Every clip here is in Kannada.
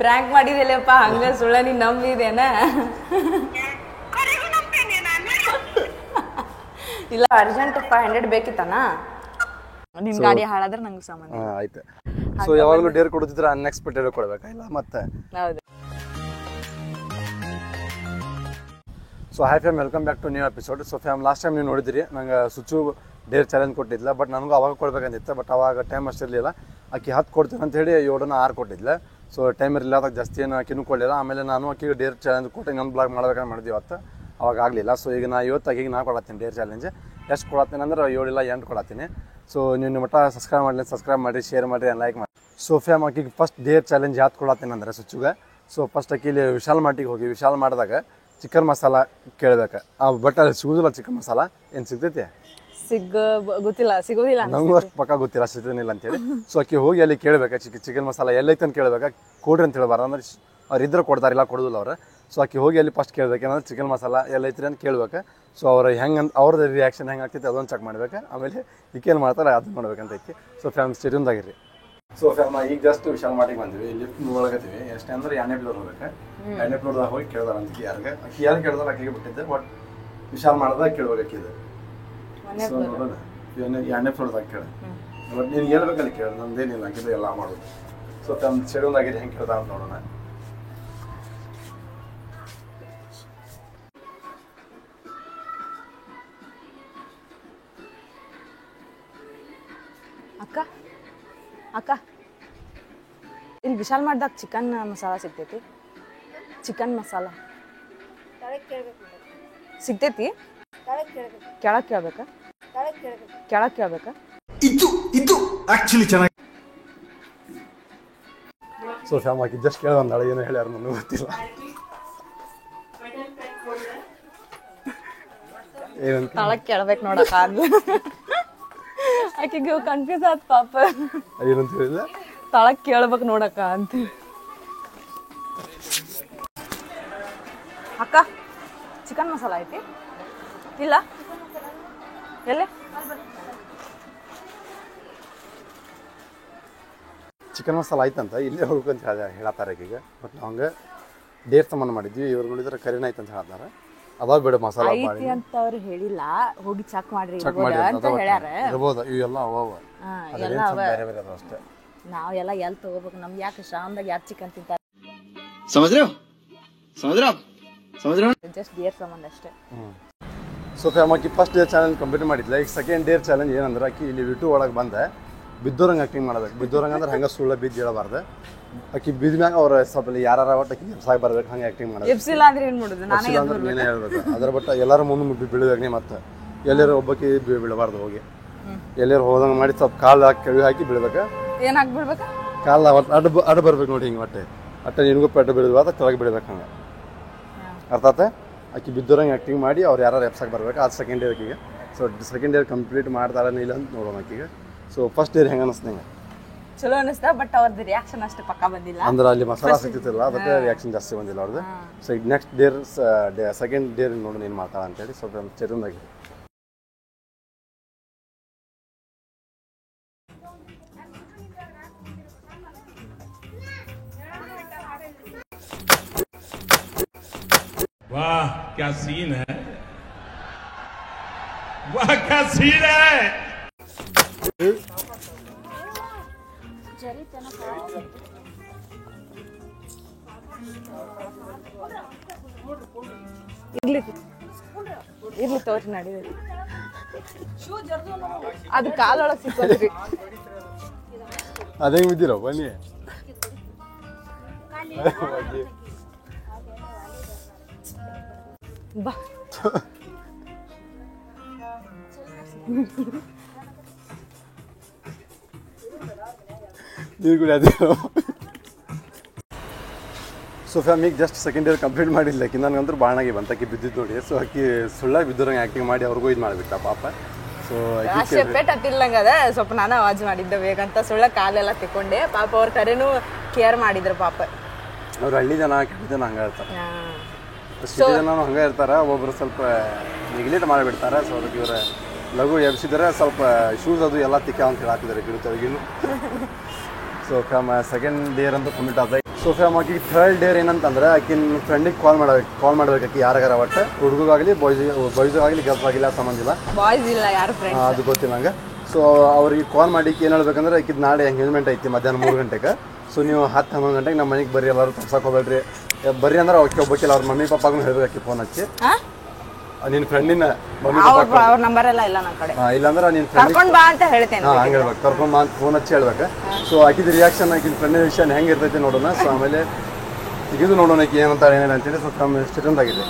ಫ್ರ್ಯಾಂಕ್ ಮಾಡಿದಿಲ್ಲಪ್ಪ ಹಂಗ ಸುಳ್ಳ ನೀನ್ ನಂಬಿದೇನ ಇಲ್ಲ ಅರ್ಜೆಂಟ್ 500 ಬೇಕಿತ್ತನ ನಿನ್ ಗಾಡಿ ಹಾಳಾದ್ರೆ ನಂಗೆ ಸಂಬಂಧ ಆಯ್ತು ಸೊ ಯಾವಾಗಲೂ ಡೇರ್ ಕೊಡ್ತಿದ್ರೆ ಅನ್ಎಕ್ಸ್ಪೆಕ್ಟೆಡ್ ಕೊಡ್ಬೇಕಾ ಇಲ್ಲ ಮತ್ತೆ ಹೌದು so hi fam welcome back to new episode so fam last time ನೀವು ನೋಡಿದಿರಿ ನಂಗೆ ಸುಚ್ಚು ಡೇರ್ ಚಾಲೆಂಜ್ ಕೊಟ್ಟಿದ್ಲ ಬಟ್ ನನಗೂ ಅವಾಗ ಕೊಡ್ಬೇಕಂತಿತ್ತು ಬಟ್ ಅವಾಗ ಟೈಮ್ ಅಷ್ಟಿರಲಿಲ್ಲ ಆಕೆ 10 ಕೊಡ್ತೀನಿ ಅಂತ ಹೇಳಿ 7ನ 6 ಕೊಟ್ಟಿದ್ಲೆ ಸೊ ಟೈಮ್ ಇರಲಿಲ್ಲ ಅದಕ್ಕೆ ಜಾಸ್ತಿ ಏನು ಆಕಿನೂ ಕೊಡಲಿಲ್ಲ ಆಮೇಲೆ ನಾನು ಆಕೆಗೆ ಡೇರ್ ಚಾಲೆಂಜ್ ಕೊಟ್ಟು ಇನ್ನೊಂದು ಬ್ಲಾಗ್ ಮಾಡ್ಬೇಕಂತ ಮಾಡಿದ್ವಿ ಅವತ್ತು ಅವಾಗ ಆಗಲಿಲ್ಲ ಸೊ ಈಗ ನಾ ಇವತ್ತು ಆಕೆಗೆ ನಾ ಕೊಡತ್ತೀನಿ ಡೇರ್ ಚಾಲೆಂಜ್ ಎಷ್ಟು ಕೊಡತ್ತೀನಿ ಅಂದ್ರೆ 7 ಇಲ್ಲ 8 ಕೊಡತ್ತೀನಿ ಸೊ ನೀವು ನಿಮ್ಮ ಮಟ್ಟ ಸಬ್ಸ್ಕ್ರೈಬ್ ಮಾಡಿ ಶೇರ್ ಮಾಡಿರಿ ಲೈಕ್ ಮಾಡಿ ಸೊ ಫ್ಯಾಮ್ ಆಕೆಗೆ ಫಸ್ಟ್ ಡೇರ್ ಚಾಲೆಂಜ್ ಯಾವ್ದು ಕೊಡತ್ತೀನಿ ಅಂದ್ರೆ ಸುಚ್ಚುಗೆ ಸೊ ಫಸ್ಟ್ ಆಕೆ ಇಲ್ಲಿ ವಿಶಾಲ್ ಮಾರ್ಟಿಗೆ ಹೋಗಿ ವಿಶಾಲ್ ಮಾಡಿದಾಗ ಚಿಕನ್ ಮಸಾಲ ಕೇಳ್ಬೇಕು ಬಟ್ ಅಲ್ಲಿ ಸಿಗೋದಿಲ್ಲ ಚಿಕನ್ ಮಸಾಲ ಏನು ಸಿಗ್ತೈತಿ ಸಿಗೋದಿಲ್ಲ ನಂಗೂ ಅಷ್ಟು ಪಕ್ಕ ಗೊತ್ತಿಲ್ಲ ಸಿಗ್ತೇನಿಲ್ಲ ಅಂತೇಳಿ ಸೊ ಆಕೆ ಹೋಗಿ ಅಲ್ಲಿ ಕೇಳ್ಬೇಕು ಚಿಕನ್ ಮಸಾಲ ಎಲ್ಲೈತೆ ಅಂತ ಕೇಳ್ಬೇಕು ಕೊಡ್ರಿ ಅಂತ ಹೇಳ್ಬಾರ ಅಂದ್ರೆ ಅವ್ರು ಇದ್ರೆ ಕೊಡ್ತಾರಿಲ್ಲ ಕೊಡೋದಿಲ್ಲ ಅವ್ರು ಸೊ ಆಕೆ ಹೋಗಿ ಅಲ್ಲಿ ಫಸ್ಟ್ ಕೇಳ್ಬೇಕು ಏನಂದ್ರೆ ಚಿಕನ್ ಮಸಾಲ ಎಲ್ಲೈತ್ರಿ ಅಂತ ಕೇಳ್ಬೇಕು ಸೊ ಅವ್ರು ಹೆಂಗೆ ಅವ್ರದ್ದು ರಿಯಾಕ್ಷನ್ ಹೆಂಗೆ ಆಗ್ತೈತೆ ಅದೊಂದು ಚೆಕ್ ಮಾಡ್ಬೇಕು ಆಮೇಲೆ ಈಕೇನು ಮಾಡ್ತಾರೆ ಅದನ್ನ ನೋಡ್ಬೇಕಂತ ಐತಿ ಸೊ ಫ್ಯಾಮ್ ಸ್ಟೇಡಿಯಮ್ದಾಗಿರಿ ಸೊ ಫ್ಯಾಮ್ ಈಗ ಜಸ್ಟ್ ವಿಶಾಲ್ ಮಾರ್ಟಿಗೆ ಬಂದ್ವಿ ಲಿಫ್ಟ್ ಒಳಗತ್ತೀವಿ ಎಷ್ಟೇ ಅಂದ್ರೆ 2ನೇ ಫ್ಲೋರ್ ಹೋಗ್ಬೇಕು 2ನೇ ಫ್ಲೋರ್ದಾಗ ಹೋಗಿ ಕೇಳ್ದಾರ ಅಂತ ಯಾರಿಗೆ ಯಾರು ಕೇಳ್ದಾರ ಆಕೆಗೆ ಬಿಟ್ಟಿದ್ದೆ ಬಟ್ ವಿಶಾಲ್ ಮಾಡ್ದಾಗ ಕೇಳ್ಬೇಕು ಆಕಿದೆ ಸೊ ನೋಡೋಣ 2ನೇ ಫ್ಲೋರ್ದಾಗ ಕೇಳಿ ಬಟ್ ನೀನು ಹೇಳ್ಬೇಕಲ್ಲಿ ಕೇಳಿ ನಮ್ದೇನಿಲ್ಲ ಆಕಿದೆ ಎಲ್ಲ ಮಾಡೋದು ಸೊ ಫ್ಯಾಮ್ ಸ್ಟೇಡಿಯಮ್ದಾಗಿರಿ ಹೆಂಗೆ ಕೇಳ್ದ ಅಂತ ನೋಡೋಣ ಅಕ್ಕ ಇಲ್ಲಿ ವಿಶಾಲ್ ಮಾಡ್ದಾಗ ಚಿಕನ್ ಮಸಾಲ ಸಿಗ್ತೈತಿ ಚಿಕನ್ ಮಸಾಲ ಸಿಗ್ತೈತಿ ಕೆಳಗೆ ಕೇಳ್ಬೇಕಾ ಕೆಳಗೆ ಕೇಳ್ಬೇಕಾ ಇದು ಆಕ್ಚುಲಿ ಚೆನ್ನಾಗಿ ಸೊ ಫ್ಯಾಮ್ ಆಕಿ ಜಸ್ಟ್ ಕೇಳ ಒಂದಾಳೆ ಏನೋ ಹೇಳ್ಯಾರ ನನಗೆ ಗೊತ್ತಿಲ್ಲ ಏನಂತ ತಳಗ್ ಕೇಳ್ಬೇಕು ನೋಡಕ್ಕ ಆಕೆಗೆ ಕನ್ಫ್ಯೂಸ್ ಆತ್ ಪಾಪ ಏನಂತ ಹೇಳಿಲ್ಲ ತಳಗ್ ಕೇಳ್ಬೇಕು ನೋಡಕ್ಕ ಅಂತ ಅಕ್ಕ ಚಿಕನ್ ಮಸಾಲ ಐತಿ ಇಲ್ಲ ಎಲ್ಲೇ ಚಿಕನ್ ಮಸಾಲ ಆಯ್ತಂತ ಇಲ್ಲೇ ಹೋಗ್ಬೇಕಂತ ಹೇಳತ್ತಾರೆ ಈಗ ಬಟ್ ನಾವು ಹಂಗೆ ಡೇರ್ ಸಂಬಂಧ ಮಾಡಿದ್ವಿ ಇವ್ರು ನೋಡಿದ್ರೆ ಕರಿನ ಆಯ್ತಂತ ಹೇಳ್ತಾರೆ ಅದಾವ ಬಿಡು ಮಸಾಲ ಐತಿ ಅಂತ ಅವ್ರು ಹೇಳಿಲ್ಲ ಹೋಗಿ ಚೆಕ್ ಮಾಡ್ರಿ ಅಂತ ಹೇಳ್ಯಾರ ಇರ್ಬೋದು ಇವೆಲ್ಲ ಅವ ಬೇರೆ ಬೇರೆ ಅದಾವ ಅಷ್ಟೇ ನಾವೆಲ್ಲ ಎಲ್ಲಿ ತಗೋಬೇಕು ನಮ್ಗೆ ಯಾಕೆ ಶಾಮ್ದಾಗ ಯಾರು ಚಿಕನ್ ತಿಂತಾರೆ ಜಸ್ಟ್ ಡೇರ್ ಸಂಬಂಧ ಅಷ್ಟೇ ಸೊ ಫ್ಯಾಮ್ ಆಕಿ ಫಸ್ಟ್ ಡೇರ್ ಚಾಲೆಂಜ್ ಕಂಪ್ಲೀಟ್ ಮಾಡಿದ್ಲ ಈಗ ಸೆಕೆಂಡ್ ಡೇರ್ ಚಾಲೆಂಜ್ ಏನಂದ್ರೆ ಆಕಿ ಇಲ್ಲಿ ವಿಟು ಒಳಗೆ ಬಂದೆ ಬಿದ್ದೋರಂಗೆ ಆಕ್ಟಿಂಗ್ ಮಾಡ್ಬೇಕು ಬಿದ್ದೋರಂಗೆ ಅಂದ್ರೆ ಹಂಗೆ ಸುಳ್ಳ ಬಿದ್ದು ಹೇಳಬಾರ್ದು ಆಕಿ ಬಿದ್ದ ಮ್ಯಾಗ ಅವ್ರ ಸ್ವಲ್ಪ ಯಾರು ಒಟ್ಟು ಆಕಿ ಎಬ್ಸಾಗಿ ಬರ್ಬೇಕು ಹಂಗೆ ಆಕ್ಟಿಂಗ್ ಮಾಡೋದು ಎಬ್ಸಿಲ್ಲ ಅಂದ್ರೆ ಏನು ಮಾಡೋದು ನೀನೇ ಹೇಳ್ಬೇಕು ಅದ್ರ ಬಟ್ ಎಲ್ಲರೂ ಮುಂದೆ ಬೀಳಬೇಕು ನೀ ಮತ್ತೆ ಎಲ್ಲರೂ ಒಬ್ಬಾಕಿ ಬೀಳಬಾರ್ದು ಹೋಗಿ ಎಲ್ಲರೂ ಹೋದಂಗೆ ಮಾಡಿ ಸ್ವಲ್ಪ ಕಾಲು ಹಾಕಿ ಕೆಳಗೆ ಹಾಕಿ ಬೀಳ್ಬೇಕು ಏನು ಹಾಕ್ಬಿಡ್ಬೇಕಾ ಕಾಲ ಅಡ್ಡ ಬರ್ಬೇಕು ನೋಡಿ ಹಿಂಗೆ ಒಟ್ಟೆ ಅಟ್ಟೆ ನಿನಗೂ ಪೆಟ್ಟು ಬೀಳಿದ್ವು ಅದ ಕೆಳಗೆ ಬೀಳ್ಬೇಕು ಹಂಗೆ ಅರ್ಥ ಆತ ಆಕಿ ಬಿದ್ದೋರಂಗೆ ಆ್ಯಕ್ಟಿಂಗ್ ಮಾಡಿ ಅವ್ರು ಯಾರು ಎಪ್ಸಾಗಿ ಬರ್ಬೇಕು ಅದು ಸೆಕೆಂಡ್ ಇಯರ್ ಆಕಿಗೆ ಸೊ ಸೆಕೆಂಡ್ ಇಯರ್ ಕಂಪ್ಲೀಟ್ ಮಾಡ್ತಾರ ಇಲ್ಲ ಅಂತ ನೋಡೋಣ ಆಕಿಗೆ ಸೊ ಫಸ್ಟ್ ಇಯರ್ ಹೆಂಗೆ ಅನಿಸ್ದಂಗೆ ಚಲೋ ಅನಿಸ್ತಾ ಬಟ್ ಅವ್ರದ್ದು ರಿಯಾಕ್ಷನ್ ಅಷ್ಟು ಪಕ್ಕ ಬಂದಿಲ್ಲ ಅಂದ್ರೆ ಅಲ್ಲಿ ಮಸಾಲ ಸಿಗ್ತಿಲ್ಲ ಅದಕ್ಕೆ ರಿಯಾಕ್ಷನ್ ಜಾಸ್ತಿ ಬಂದಿಲ್ಲ ಅವ್ರದ್ದು ಸೊ ಈಗ ನೆಕ್ಸ್ಟ್ ಡೇರ್ ಸೆಕೆಂಡ್ ಡೇರ್ ನೋಡೋಣ ಏನು ಮಾಡ್ತಾಳ ಅಂತೇಳಿ ಸ್ವಲ್ಪ ಚೇತನದಾಗಿ वाह क्या सीन है वाह क्या सीन है ಇರ್ಲಿ ತೋರಿ ನಡೀರಿ ಅದು ಕಾಲೊಳಗೆ ಸಿಕ್ಕೋದ್ರಿ ಅದೇ ಬಿದ್ದಿರೋ ಬನ್ನಿ ಬಾ ನೀರು ಕೂಡ ಅದೇ ಸೊ ಫ್ಯಾಮ್ ಈಗ ಜಸ್ಟ್ ಸೆಕೆಂಡ್ ಇಯರ್ ಕಂಪ್ಲೀಟ್ ಮಾಡಿಲ್ಲ ಆಕಿ ನನಗಂತೂ ಬಾಣಾಗಿ ಬಂತಾಕಿ ಬಿದ್ದಿದ್ದು ನೋಡಿ ಸೊ ಆಕಿ ಸುಳ್ಳಾಗಿ ಬಿದ್ದೋರಂಗೆ ಆ್ಯಕ್ಟಿಂಗ್ ಮಾಡಿ ಅವ್ರಿಗೂ ಇದು ಮಾಡಿಬಿಟ್ಟ ಪಾಪ ಸೊ ಪೇಟ್ ಹತ್ತಿಲ್ಲಂಗ ಅದ ಸ್ವಲ್ಪ ನಾನು ಅವಾಜ್ ಮಾಡಿದ್ದೆ ಬೇಕಂತ ಸುಳ್ಳ ಕಾಲೆಲ್ಲ ತಿಕ್ಕೊಂಡೆ ಪಾಪ ಅವ್ರ ಕರೆನೂ ಕೇರ್ ಮಾಡಿದ್ರು ಪಾಪ ಅವ್ರು ಹಳ್ಳಿ ಜನ ಕೆಟ್ಟ ಜನ ಹಂಗೆ ಇರ್ತಾರೆ ಸಿಟಿ ಜನ ಹಂಗೆ ಇರ್ತಾರೆ ಒಬ್ಬೊಬ್ರು ಸ್ವಲ್ಪ ನೆಗ್ಲೆಕ್ಟ್ ಮಾಡಿಬಿಡ್ತಾರೆ ಸೊ ಅದಕ್ಕೆ ಇವ್ರ ಲಘು ಎಬ್ಸಿದ್ರೆ ಸ್ವಲ್ಪ ಶೂಸ್ ಅದು ಎಲ್ಲ ತಿಕ್ಕ ಅಂತ ಹೇಳಾಕಿದ್ದಾರೆ ಗಿಡತವ್ರಿಗಿನ್ನು ಸೊ ಫ್ಯಾಮ್ ಸೆಕೆಂಡ್ ಡೇರ್ ಅಂತ ಕಂಪ್ಲೀಟ್ ಆದ. ಸೊ ಫ್ಯಾಮ್ ಆಕಿಗೆ ಥರ್ಡ್ ಡೇರ್ ಏನಂತಂದ್ರೆ ಆಕಿನ ಫ್ರೆಂಡಿಗೆ ಕಾಲ್ ಮಾಡ್ಬೇಕು ಆಕಿ ಯಾರಿಗಾರ ಒಟ್ಟು ಹುಡುಗಾಗಲಿ ಬಾಯ್ಸಿಗಾಗಲಿ ಗರ್ಲ್ಸ್ ಆಗಿಲ್ಲ ಸಂಬಂಧ ಇಲ್ಲ, ಬಾಯ್ಸ್ ಇಲ್ಲ ಯಾರು ಫ್ರೆಂಡ್ಸ್ ಅದು ಗೊತ್ತಿಲ್ಲ ನಂಗೆ. ಸೊ ಅವ್ರಿಗೆ ಕಾಲ್ ಮಾಡಿ ಏನು ಹೇಳ್ಬೇಕಂದ್ರೆ ಆಕಿದ್ ನಾಳೆ ಎಂಗೇಜ್ಮೆಂಟ್ ಐತಿ ಮಧ್ಯಾಹ್ನ 3 ಗಂಟೆಗೆ. ಸೊ ನೀವು 10-11 ಗಂಟೆಗೆ ನಮ್ಮ ಮನೆಗೆ ಬರ್ರಿ, ಎಲ್ಲರೂ ತಪ್ಸಕ್ಕೆ ಹೋಗ್ಬೇಡ್ರಿ. ಬರ್ರಿ ಅಂದ್ರೆ ಅವಕ್ಕೆ ಒಬ್ಬಕ್ಕಿಲ್ಲ ಅವ್ರ ಮಮ್ಮಿ ಪಾಪಾಗೂ ಹೇಳ್ಬೇಕು ಆಕಿ ಫೋನ್ ಹಚ್ಚಿ ನಿನ್ನ ಫ್ರೆಂಡಿನ ಮಮ್ಮಿ ಅವ್ರ ನಂಬರ್ ಎಲ್ಲ ಇಲ್ಲ ನನ್ನ ಕಡೆ, ಇಲ್ಲಾಂದ್ರೆ ನಿನ್ನ ಫ್ರೆಂಡ್ ಕರ್ಕೊಂಡ್ ಬಾ ಅಂತ ಹೇಳ್ತೇನೆ. ಹಂಗೆ ಹೇಳ್ಬೇಕು, ಕರ್ಕೊಂಡ್ ಬಾ ಅಂತ ಫೋನ್ ಹಚ್ಚಿ ಹೇಳ್ಬೇಕು. ಸೊ ಆಕಿದ ರಿಯಾಕ್ಷನ್ ಆಕಿನ ಫ್ರೆಂಡಿನ ವಿಷಯ ಹೆಂಗೆ ಇರ್ತೈತಿ ನೋಡೋಣ. ಸೊ ಆಮೇಲೆ ಇದು ನೋಡೋಣ ಆಕಿ ಏನಂತ ಏನೇನು ಅಂತೇಳಿ ಸ್ವಲ್ಪ ಸ್ಟೂಡೆಂಟ್ ಆಗಿದೆ.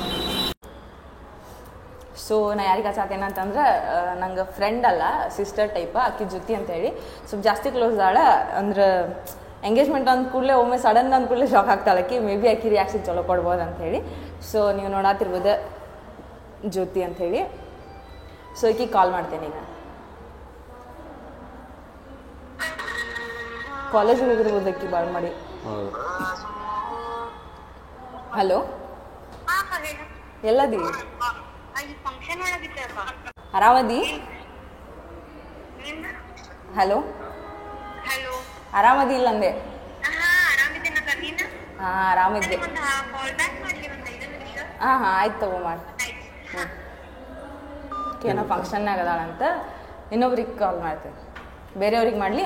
ಸೊ ನಾ ಯಾರಿಗೆ ಹಚ್ಚಾತೇನೆ ಅಂತಂದ್ರೆ ನಂಗೆ ಫ್ರೆಂಡ್ ಅಲ್ಲ, ಸಿಸ್ಟರ್ ಟೈಪ್ ಆಕಿ ಜೊತೆ ಅಂತೇಳಿ ಸ್ವಲ್ಪ ಜಾಸ್ತಿ ಕ್ಲೋಸ್ ಅದಾಳ. ಅಂದ್ರೆ ಎಂಗೇಜ್ಮೆಂಟ್ ಅಂದ ಕೂಡಲೇ ಒಮ್ಮೆ ಸಡನ್ ಅಂದ ಕೂಡಲೇ ಶಾಕ್ ಆಗ್ತಾಳೆ ಆಕಿ. ಮೇ ಬಿ ಆಕಿ ರಿಯಾಕ್ಷನ್ ಚಲೋ ಕೊಡ್ಬೋದು ಅಂಥೇಳಿ. ಸೊ ನೀವು ನೋಡಾತಿರ್ಬೋದು ಜ್ಯೋತಿ ಅಂಥೇಳಿ. ಸೊ ಆಕಿ ಕಾಲ್ ಮಾಡ್ತೇನೆ ಈಗ. ಕಾಲೇಜಿಗೆ ಹೋಗಿರ್ಬೋದು ಆಕಿ ಬಾಳ್ ಮಾಡಿ. ಹಲೋ, ಎಲ್ಲದಿ? ಆರಾಮದಿ? ಹಲೋ, ಆರಾಮದಿ ಇಲ್ಲ ಅಂದೆ? ಹಾಂ ಆರಾಮಿದ್ದೆ. ಹಾಂ ಆಯ್ತು ತಗೋ ಮಾಡಿ. ಏನೋ ಫಂಕ್ಷನ್ನಾಗ ಅದಾಳಂತ, ಇನ್ನೊಬ್ರಿಗೆ ಕಾಲ್ ಮಾಡ್ತೇನೆ. ಬೇರೆಯವ್ರಿಗೆ ಮಾಡಲಿ?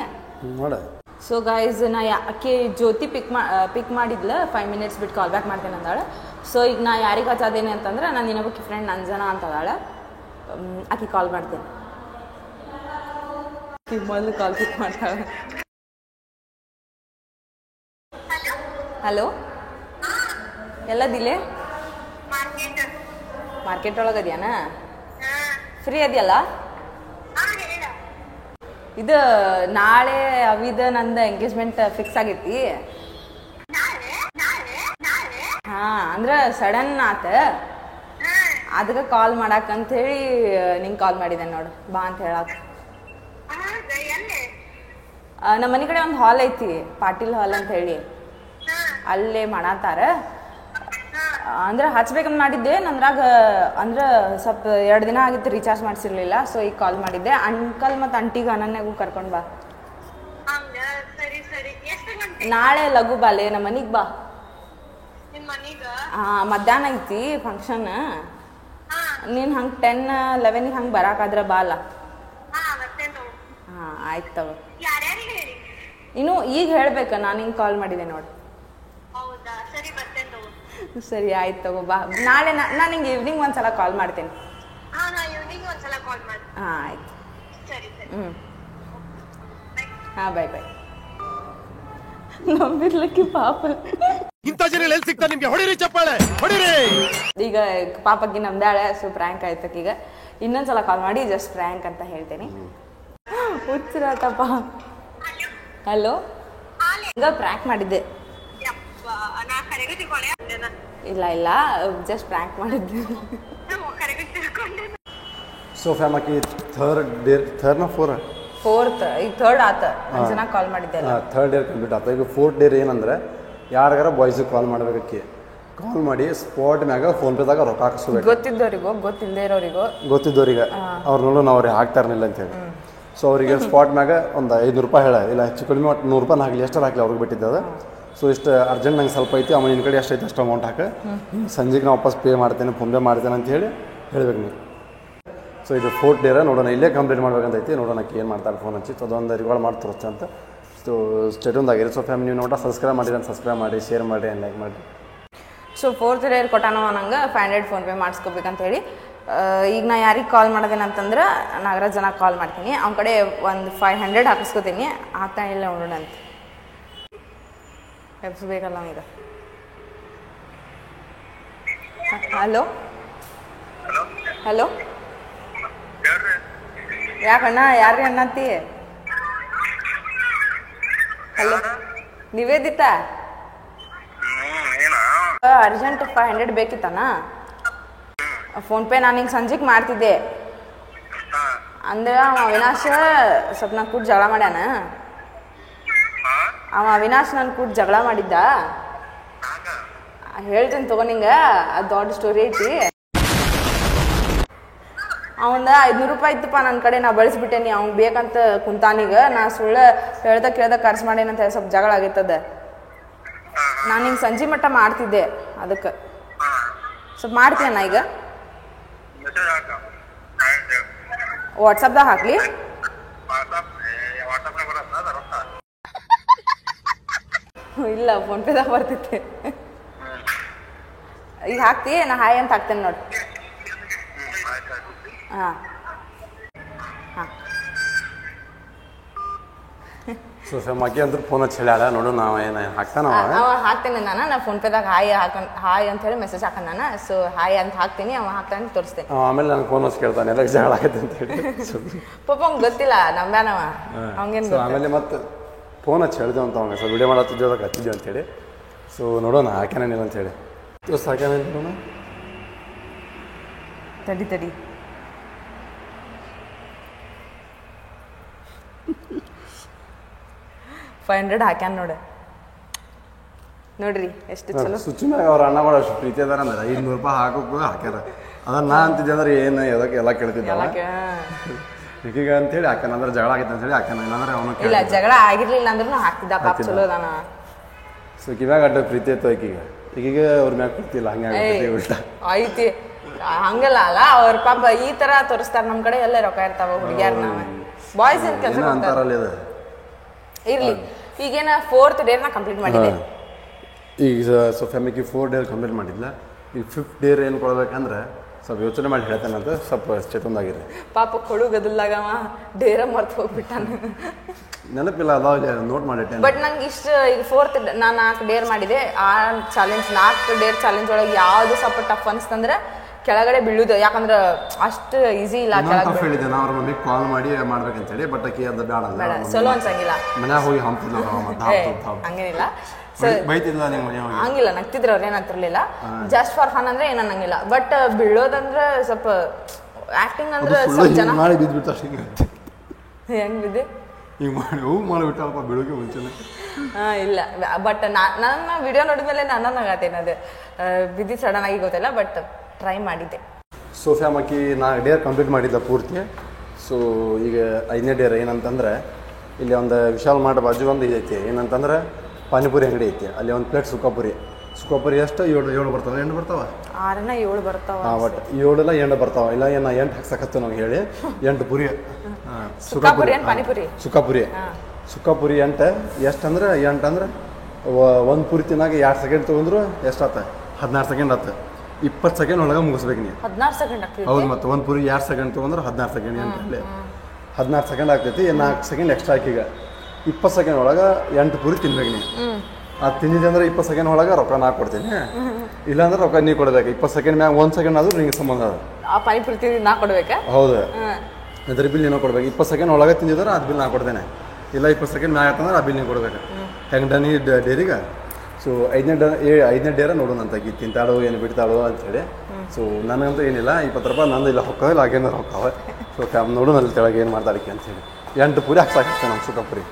ಸೊ ಗೈಸ್ ನಾ ಆಕೆ ಜ್ಯೋತಿ ಪಿಕ್ ಮಾಡಿದ್ಲು, 5 minutes ಬಿಟ್ಟು ಕಾಲ್ ಬ್ಯಾಕ್ ಮಾಡ್ತೇನೆ ಅಂದಾಳ. ಸೊ ಈಗ ನಾ ಯಾರಿಗೆ ಹಚ್ಚಾದೇನೆ ಅಂತಂದ್ರೆ ನಾನು ಇನ್ನೊಬ್ಬಕ್ಕೆ ಫ್ರೆಂಡ್ ಅಂಜನಾ ಅಂತ ಅದಾಳ, ಆಕೆ ಕಾಲ್ ಮಾಡ್ತೇನೆ. ಮೊದಲು ಕಾಲ್ ಪಿಕ್ ಮಾಡ್ತಾಳೆ. ಹಲೋ, ಎಲ್ಲದಿಲ್ಲೇ? ಮಾರ್ಕೆಟ್ ಒಳಗೆ ಅದ್ಯಾನ? ಫ್ರೀ ಅದೆಯಲ್ಲ? ಇದು ನಾಳೆ ಅವಿದ ನಂದು ಎಂಗೇಜ್ಮೆಂಟ್ ಫಿಕ್ಸ್ ಆಗೈತಿ. ಹಾಂ ಅಂದ್ರೆ ಸಡನ್ ಆತ, ಅದಕ್ಕೆ ಕಾಲ್ ಮಾಡಾಕಂಥೇಳಿ ನಿಂಗೆ ಕಾಲ್ ಮಾಡಿದೆ ನೋಡು, ಬಾ ಅಂತ ಹೇಳಾಕ. ನಮ್ಮ ಮನೆ ಕಡೆ ಒಂದು ಹಾಲ್ ಐತಿ, ಪಾಟೀಲ್ ಹಾಲ್ ಅಂತ ಹೇಳಿ, ಅಲ್ಲೇ ಮಾಡಾತಾರ. ಅಂದ್ರೆ ಹಚ್ಬೇಕಂತ ಮಾಡಿದ್ದೆ, ನಂದ್ರಾಗ ಅಂದ್ರೆ ಸ್ವಲ್ಪ 2 ದಿನ ಆಗಿತ್ತು ರೀಚಾರ್ಜ್ ಮಾಡಿಸಿರ್ಲಿಲ್ಲ. ಸೊ ಈಗ ಕಾಲ್ ಮಾಡಿದ್ದೆ. ಅಂಕಲ್ ಮತ್ತು ಅಂಟಿಗೆ ಅನನ್ಯಾಗೂ ಕರ್ಕೊಂಡು ಬಾ. ನಾಳೆ ಲಘು ಬಾಲೆ ನಮ್ಮ ಮನಿಗೆ ಬಾ. ಮಧ್ಯಾಹ್ನ ಐತಿ ಫಂಕ್ಷನ್. ನೀನು ಹಂಗೆ 10-11 ಹಂಗೆ ಬರಾಕಾದ್ರೆ ಬಾ ಅಲ್ಲ? ಹಾಂ ಆಯ್ತು ತಗೋ. ಇನ್ನು ಈಗ ಹೇಳ್ಬೇಕು, ನಾನು ಹಿಂಗೆ ಕಾಲ್ ಮಾಡಿದೆ ನೋಡಿ. ಸರಿ ಆಯ್ತು ತಗೋ ಬಾ. ನಾಳೆ ನಾನು ನಿಂಗೆ ಈವ್ನಿಂಗ್ ಒಂದ್ಸಲ ಕಾಲ್ ಮಾಡ್ತೇನೆ. ಹಾಂ ಆಯ್ತು. ಹಾಂ ಬಾಯ್ ಬಾಯ್. ನಂಬಿರ್ಲಿಕ್ಕೆ ಪಾಪ ಈಗ ಪಾಪಕ್ಕೆ ನಮ್ದಾಳೆ. So prank ಆಯ್ತಕ್ಕ. ಈಗ ಇನ್ನೊಂದ್ಸಲ ಕಾಲ್ ಮಾಡಿ ಜಸ್ಟ್ ಪ್ರ್ಯಾಂಕ್ ಅಂತ ಹೇಳ್ತೇನೆ. ಹುಚ್ಚಿರತ್ತಪ್ಪ. ಹಲೋ, ಈಗ ಪ್ರ್ಯಾಂಕ್ ಮಾಡಿದ್ದೆ. ಇಲ್ಲ ಇಲ್ಲ, ಜಸ್ಟ್ ಪ್ರ್ಯಾಂಕ್ ಮಾಡಿದ್ದೆ. ಸೊ ಫ್ಯಾಮ್ ಆಕಿ ಥರ್ಡ್ನ ಫೋರ್ತ್ ಈಗ ಥರ್ಡ್ ಆತ. ಜನ ಕಾಲ್ ಮಾಡಿದ್ದೆ. ಥರ್ಡ್ ಡೇರ್ ಕಂಪ್ಲೀಟ್ ಆತ. ಈಗ 4th ಡೇರ್ ಏನಂದ್ರೆ ಯಾರಿಗಾರ ಬಾಯ್ಸಿಗೆ ಕಾಲ್ ಮಾಡ್ಬೇಕಿ. ಕಾಲ್ ಮಾಡಿ ಸ್ಪಾಟ್ ಮ್ಯಾಗ ಫೋನ್ಪೇದಾಗ ರೊಕ್ಕ ಹಾಕಿಸ್ಬೇಕು. ಗೊತ್ತಿದ್ದವರಿಗೋ ಗೊತ್ತಿದ್ದವ್ರಿಗೆ ಅವ್ರು ನೋಡೋಣ ಅವ್ರಿಗೆ ಹಾಕ್ತಾರನಿಲ್ಲ ಅಂತೇಳಿ. ಸೊ ಅವರಿಗೆ ಸ್ಪಾಟ್ ಮ್ಯಾಗ ಒಂದು 500 ರೂಪಾಯಿ ಹೇಳ, ಇಲ್ಲ ಹೆಚ್ಚು ಕಡಿಮೆ 100 ರೂಪಾಯಿ ಹಾಕಲಿ, ಎಷ್ಟಾರು ಹಾಕಲಿ ಅವ್ರಿಗೆ ಬಿಟ್ಟಿದ್ದದ. ಸೊ ಇಷ್ಟು ಅರ್ಜೆಂಟ್ ನಂಗೆ ಸ್ವಲ್ಪ ಐತಿ, ಅಮ್ಮ ನಿನ್ನ ಕಡೆ ಎಷ್ಟೈತೆ ಅಷ್ಟು ಅಮೌಂಟ್ ಹಾಕ, ಸಂಜೆಗೆ ನಾನು ವಾಪಸ್ ಪೇ ಮಾಡ್ತೇನೆ, ಫೋನ್ಪೇ ಮಾಡ್ತೇನೆ ಅಂತ ಹೇಳಿ ಹೇಳ್ಬೇಕು ನೀವು. ಸೊ ಇದು 4th ಡೇರ ನೋಡೋಣ, ಇಲ್ಲೇ ಕಂಪ್ಲೀಟ್ ಮಾಡ್ಬೇಕಂತೈತಿ. ನೋಡೋಣ ಏನು ಮಾಡ್ತಾರೆ ಫೋನ್ ಹಚ್ಚಿ. ಸೊ ಅದೊಂದು ರಿಕಾರ್ಡ್ ಮಾಡಿ ತೋರಿಸ್ತೆ ಅಂತ. ಸೊ ಸ್ಟೇಟೊಂದಾಗಿರಿ. ಸೊ ಫ್ಯಾಮಿಲಿ ನೀವು ನೋಡ ಸಬ್ಸ್ಕ್ರೈಬ್ ಮಾಡಿರಿ ಅಂತ ಸಬ್ಸ್ಕ್ರೈಬ್ ಮಾಡಿ, ಶೇರ್ ಮಾಡಿ, ಆ್ಯಂಡ್ ಲೈಕ್ ಮಾಡಿ. ಸೊ 4th ಡೇರ್ ಕೊಟ್ಟಾನೋ ನಂಗೆ 500 ಫೋನ್ಪೇ ಮಾಡಿಸ್ಕೋಬೇಕಂತ ಹೇಳಿ. ಈಗ ನಾ ಯಾರಿಗೆ ಕಾಲ್ ಮಾಡೋದೇನೆ ಅಂತಂದ್ರೆ ನಾಗರಾಜ್ ಜನ ಕಾಲ್ ಮಾಡ್ತೀನಿ. ಅವ್ನ ಕಡೆ ಒಂದು 500 ಹಾಕಿಸ್ಕೋತೀನಿ. ಆಗ್ತಾ ಇಲ್ಲ ನೋಡೋಣ ಅಂತ ಎಬ್ಸ್ಬೇಕಲ್ಲ ಈಗ. ಹಲೋ ಹಲೋ, ಯಾಕಣ್ಣ? ಯಾರ್ರಿ ಅಣ್ಣತ್ತಿ? ಹಲೋ ನಿವೇದಿತಾ, ಅರ್ಜೆಂಟ್ 500 ಬೇಕಿತ್ತಣ್ಣ. ಫೋನ್ಪೇ ನಾನು ಹಿಂಗೆ ಸಂಜೆಗೆ ಮಾಡ್ತಿದ್ದೆ. ಅಂದ್ರೆ ಅವ ಅವಿನಾಶ್ ಸ್ವಲ್ಪ ನಾನು ಕೂಡ ಜಗಳ ಮಾಡ್ಯಾನ. ನನ್ನ ಕೂಡ ಜಗಳ ಮಾಡಿದ್ದ. ಹೇಳ್ತೀನಿ ತಗೋ ನಿಂಗೆ, ಅದು ದೊಡ್ಡ ಸ್ಟೋರಿ ಐತಿ. ಅವಂದ 500 ರೂಪಾಯಿ ಇತ್ತಪ್ಪ ನನ್ನ ಕಡೆ ನಾ ಬಳಸ್ಬಿಟ್ಟೇನಿ ಅವ್ನು ಬೇಕಂತ ಕುಂತಾನೀಗ ನಾ ಸುಳ್ಳು ಕೇಳ್ದ ಖರ್ಚು ಮಾಡೇನಂತ ಹೇಳಿ ಸ್ವಲ್ಪ ಜಗಳ ಆಗೈತದ ನಾನು ಹಿಂಗೆ ಸಂಜೆ ಮಟ್ಟ ಮಾಡ್ತಿದ್ದೆ ಅದಕ್ಕೆ ಸ್ವಲ್ಪ ಮಾಡ್ತೀಯಣ್ಣ ಈಗ ವಾಟ್ಸಪ್ದಾಗ ಹಾಕ್ಲಿ ಇಲ್ಲ ಫೋನ್ಪೇದಾಗ ಬರ್ತೈತೆ ಈಗ ಹಾಕ್ತಿ ನಾ ಹಾಯ್ ಅಂತ ಹಾಕ್ತೇನೆ ನೋಡಿ ಹಾಂ ಹಾಂ ಸೊ ಅಕ್ಕಿ ಅಂದ್ರೆ ಫೋನ್ ಹಚ್ಚಿ ಹೇಳ್ಯಾಳ ನೋಡು ನಾವು ಏನು ಹಾಕ್ತಾನ ಅವ ಹಾಕ್ತೇನೆ ನಾ ಫೋನ್ಪೇದಾಗ ಹಾಯ್ ಅಂತ ಹೇಳಿ ಮೆಸೇಜ್ ಹಾಕೋಣ ನಾನು ಸೊ ಹಾಯ್ ಅಂತ ಹಾಕ್ತೀನಿ ಅವ ಹಾಕ್ತಾನೆ ತೋರಿಸ್ತೇನೆ ಆಮೇಲೆ ನನಗೆ ಫೋನ್ ಹಚ್ಚಿ ಕೇಳ್ತಾನೆ ಎಲ್ಲ ಜಗಳ ಆಗೈತೆ ಅಂತ ಹೇಳಿ ಪಾಪ ಅವ್ನಿಗೆ ಗೊತ್ತಿಲ್ಲ ನಂಬ್ಯಾನವ ಅವ್ನಿಗೇನು ಆಮೇಲೆ ಮತ್ತೆ ಫೋನ್ ಹಚ್ಚಿ ಹೇಳ್ದೇವು ಅಂತ ಅವಾಗ ಸೊ ವಿಡಿಯೋ ಮಾಡತ್ತಿದ್ದೇವೆ ಹಚ್ಚಿದ್ದೇವೆ ಅಂತೇಳಿ ಸೊ ನೋಡೋಣ ಹಾಕ್ಯಾನೇನಿಲ್ಲ ಅಂತೇಳಿ ದೋಸ್ತ ಹಾಕ್ಯಾನೇನು ನೋಡೋಣ ತಡಿ 500 ಹಾಕ್ಯಾನ ನೋಡ್ರಿ ಎಷ್ಟು ಚಲೋ ಸುಚ್ಚು ಮ್ಯಾಗ ಅವ್ರ ಅಣ್ಣ ಕೂಡ ಅಷ್ಟು ಪ್ರೀತಿ ಅದಾರ ಅಂದ್ರೆ 500 ರೂಪಾಯಿ ಹಾಕೋಕ್ಕೂ ಹಾಕ್ಯಾರ ಅದನ್ನ ನಾ ಅಂತಿದ್ದೆ ಅಂದ್ರೆ ಏನು ಎದಕ್ಕೆ ಎಲ್ಲ ಕೇಳ್ತಿದ್ದ ಈಗ ಅಂತೇಳಿ ಹಾಕ್ಯಾನ ಅಂದ್ರೆ ಜಗಳ ಆಗೈತೆ ಅಂತೇಳಿ ಹಾಕ್ಯಾನ ಇಲ್ಲಾಂದ್ರೆ ಅವನು ಇಲ್ಲ ಜಗಳ ಆಗಿರ್ಲಿಲ್ಲ ಅಂದ್ರೂ ಹಾಕ್ತಿದ್ದ ಪಾಪ ಚಲೋ ಅದಾನ ಸೊ ಕಿವ್ಯಾಗ ಅಡ್ಡ ಪ್ರೀತಿ ಇತ್ತು ಈಗೀಗ ಅವ್ರ ಮ್ಯಾಗ ಪ್ರೀತಿಲ್ಲ ಹಂಗೆ ಉಲ್ಟಾ ಐತಿ ಹಂಗಲ್ಲ ಅಲ್ಲ ಅವ್ರ ಪಾಪ ಈ ತರ ತೋರಿಸ್ತಾರ ನಮ್ ಕಡೆ ಎಲ್ಲ ರೊಕ್ಕ ಇರ್ತಾವ ಹುಡುಗಿಯಾರ ನಾವ ಬಾಯ್ಸ್ ಏನ್ ಕೆಲಸ ಅಂತಾರಲ್ಲ ಇದು ಇರ್ಲಿ ಈಗೇನ 4th ಡೇ ನಾ ಕಂಪ್ಲೀಟ್ ಮಾಡಿದೆ ಈಗ ಸೊ ಫ್ಯಾಮಿಲಿ 4 ಡೇ ಕಂಪ್ಲೀಟ್ ಮಾಡಿದ್ಲ ಈಗ 5th ಡೇ ಏನು ಕೊಡ್ಬೇಕಂದ್ರೆ ಸ್ವಲ್ಪ ಯೋಚನೆ ಮಾಡಿ ಹೇಳ್ತಾನಂತ ಸ್ವಲ್ಪ ಚೇತೊಂದಾಗಿರಿ ಪಾಪ ಕೊಡು ಗದಲ್ದಾಗವ ಡೇರ ಮರ್ತು ಹೋಗ್ಬಿಟ್ಟಾನ ನೆನಪಿಲ್ಲ ಅದಾವ ನೋಟ್ ಮಾಡಿಟ್ಟೆ ಬಟ್ ನಂಗೆ ಇಷ್ಟ ಈಗ 4th ನಾನು 4 ಡೇರ್ ಮಾಡಿದೆ ಆ ಚಾಲೆಂಜ್ 4 ಡೇರ್ ಚಾಲೆಂಜ್ ಒಳಗೆ ಯಾವ್ದು ಸ್ವಲ್ಪ ಟಫ್ ಅನ್ಸ್ತಂದ್ರೆ ಕೆಳಗಡೆ ಬೀಳುದು ಯಾಕಂದ್ರೆ ಅಷ್ಟು ಈಸಿ ಇಲ್ಲ ಕೆಳಗಡೆ ಹೇಳಿದೆ ನಾ ಅವ್ರ ಮಮ್ಮಿಗೆ ಕಾಲ್ ಮಾಡಿ ಮಾಡ್ಬೇಕಂತೇಳಿ ಬಟ್ ಅಕ್ಕಿ ಅದು ಬೇಡ ಚಲೋ ಅನ್ಸಂಗಿಲ್ಲ ಮನ್ಯಾಗ ಹೋಗಿ ಹಂಪಿದ್ಲ ಹಂಗೇನಿಲ್ಲ ಬೈತಿಲ್ಲ ನಿಮ್ಮ ಮನೆ ಹೋಗಿ ಹಂಗಿಲ್ಲ ನಗ್ತಿದ್ರು ಅವ್ರು ಏನಂತಿರ್ಲಿಲ್ಲ ಜಸ್ಟ್ ಫಾರ್ ಫನ್ ಅಂದ್ರೆ ಏನನ್ನಂಗಿಲ್ಲ ಬಟ್ ಬೀಳೋದಂದ್ರೆ ಸ್ವಲ್ಪ ಆಕ್ಟಿಂಗ್ ಅಂದ್ರೆ ಸ್ವಲ್ಪ ಜನ ಮಾಡಿ ಬಿದ್ಬಿಟ್ಟು ಅಷ್ಟೇ ಹೆಂಗ್ ಬಿದ್ದೆ ಈಗ ಮಾಡಿಬಿಟ್ಟಲ್ಪ ಬೆಳಗ್ಗೆ ಮುಂಚೆನೆ ಇಲ್ಲ ಬಟ್ ನನ್ನ ವಿಡಿಯೋ ನೋಡಿದ್ಮೇಲೆ ನನ್ನಗಾತೇನೆ ಅದು ಬಿದ್ದಿ ಸಡನ್ ಆಗಿ ಗೊತ್ತಿಲ್ಲ ಬಟ್ ಟ್ರೈ ಮಾಡಿದ್ದೆ ಸೋಫಿಯಾ ಮಕ್ಕಿ 4 ಡೇರ್ ಕಂಪ್ಲೀಟ್ ಮಾಡಿದ್ದ ಪೂರ್ತಿ ಸೊ ಈಗ 5ನೇ ಡೇರ್ ಏನಂತಂದ್ರೆ ಇಲ್ಲಿ ಒಂದು ವಿಶಾಲ್ ಮಾರ್ಟ್ ಬಾಜು ಒಂದು ಇದೈತಿ ಏನಂತಂದ್ರೆ ಪಾನಿಪುರಿ ಅಂಗಡಿ ಐತಿ ಅಲ್ಲಿ ಒಂದು ಪ್ಲೇಟ್ ಸುಖಾಪುರಿ ಎಷ್ಟು 7 ಬರ್ತಾವ 8 ಬರ್ತಾವ 7 ಬರ್ತಾವ ಬಟ್ 7 ಇಲ್ಲ 8 ಬರ್ತಾವ ಇಲ್ಲ ಏನು 8 ಹಾಕ್ಸಕತ್ತ ನಾವು ಹೇಳಿ 8 ಪುರಿ ಸುಖಾಪುರಿ 8 ಎಷ್ಟಂದ್ರೆ 8 ಅಂದ್ರೆ ಒಂದು ಪುರಿ ತಿನ್ನಾಗ 2 ಸೆಕೆಂಡ್ ತೊಗೊಂಡ್ರು ಎಷ್ಟಾತ 16 ಸೆಕೆಂಡ್ ಆತ 20 ಸೆಕೆಂಡ್ ಒಳಗೆ ಮುಗಿಸ್ಬೇಕು ನೀವು 16 ಸೆಕೆಂಡ್ ಹೌದು ಮತ್ತೆ ಒಂದು ಪುರಿ 2 ಸೆಕೆಂಡ್ ತೊಗೊಂಡ್ರೆ 16 ಸೆಕೆಂಡ್ ಅಂತೇಳಿ 16 ಸೆಕೆಂಡ್ ಆಗ್ತೈತಿ 4 ಸೆಕೆಂಡ್ ಎಕ್ಸ್ಟ್ರಾ ಹಾಕೀಗ 20 ಸೆಕೆಂಡ್ ಒಳಗೆ 8 ಪುರಿ ತಿನ್ಬೇಕು ನೀವು ಅದು ತಿಂದಿದ್ದೆ ಅಂದ್ರೆ 20 ಸೆಕೆಂಡ್ ಒಳಗೆ ರೊಕ್ಕ ನಾ ಕೊಡ್ತೀನಿ ಇಲ್ಲಾಂದ್ರೆ ರೊಕ್ಕ ನೀ ಕೊಡ್ಬೇಕು 20 ಸೆಕೆಂಡ್ ಮ್ಯಾಗ 1 ಸೆಕೆಂಡ್ ಆದ್ರೂ ನಿಂಗೆ ಸಂಬಂಧ ಅದ ಪಾನಿಪುರಿ ನಾ ಕೊಡ್ಬೇಕಾ ಹೌದು ಅದ್ರ ಬಿಲ್ ನೀನು ಕೊಡ್ಬೇಕು 20 ಸೆಕೆಂಡ್ ಒಳಗೆ ತಿಂದಿದ್ರೆ ಅದು ಬಿಲ್ ನಾ ಕೊಡ್ತೇನೆ ಇಲ್ಲ 20 ಸೆಕೆಂಡ್ ಮ್ಯಾಗ ಆಯ್ತಂದ್ರೆ ಆ ಬಿಲ್ ನೀವು ಕೊಡ್ಬೇಕು ಹೆಂಗೆ ಡನಿ ಡೇರಿಗೆ ಸೊ 5ನೇ ಡೇರ ನೋಡೋಣ ಅಂತ ತಿಂತಾಳೋ ಏನು ಬಿಡ್ತಾಳೋ ಅಂತೇಳಿ ಸೊ ನನಗಂತೂ ಏನಿಲ್ಲ 20 ರೂಪಾಯಿ ನಂದು ಇಲ್ಲ ಹೊಕ್ಕ ಇಲ್ಲ ಹಾಗೇನಾರು ಹೊಕ್ಕವ ಸೊ ನೋಡೋಣ ಅಲ್ಲಿ ಕೆಳಗೆ ಏನು ಮಾಡ್ತಾಳಕ್ಕೆ ಅಂತೇಳಿ 8 ಪುರಿ ಹಾಕ್ಸಾಕಿರ್ತೇನೆ ನಮ್ಮ ಸುಖಪುರಿ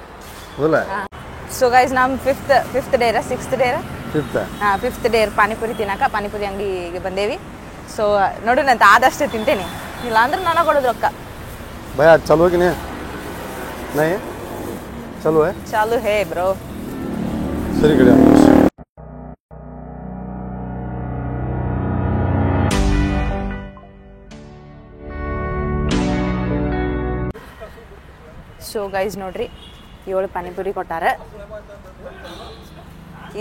ಹೌದಲ್ಲ ಸೊ ಗೈಸ್ ನಮ್ಮ 5th dare 6th dare 5th Deere panipuri ತಿನ್ನಕ ಪಾನಿಪುರಿ ಅಂಗಡಿಗೆ ಬಂದೇವಿ ಸೊ ನೋಡೋಣಂತ ಆದಷ್ಟು ತಿಂತೇನೆ ಇಲ್ಲ ಅಂದ್ರೆ ನಾನು ಕೊಡೋದು ರೊಕ್ಕ ಭಯ ಚಲೋ ಹೋಗಿನಿ ನೈ ಚಲೋ ಚಾಲು ಹೇ ಬ್ರೋ ಸರಿ ಕಡೆ ಸೊ ಗೈಸ್ ನೋಡ್ರಿ 7 ಪಾನಿಪುರಿ ಕೊಟ್ಟಾರ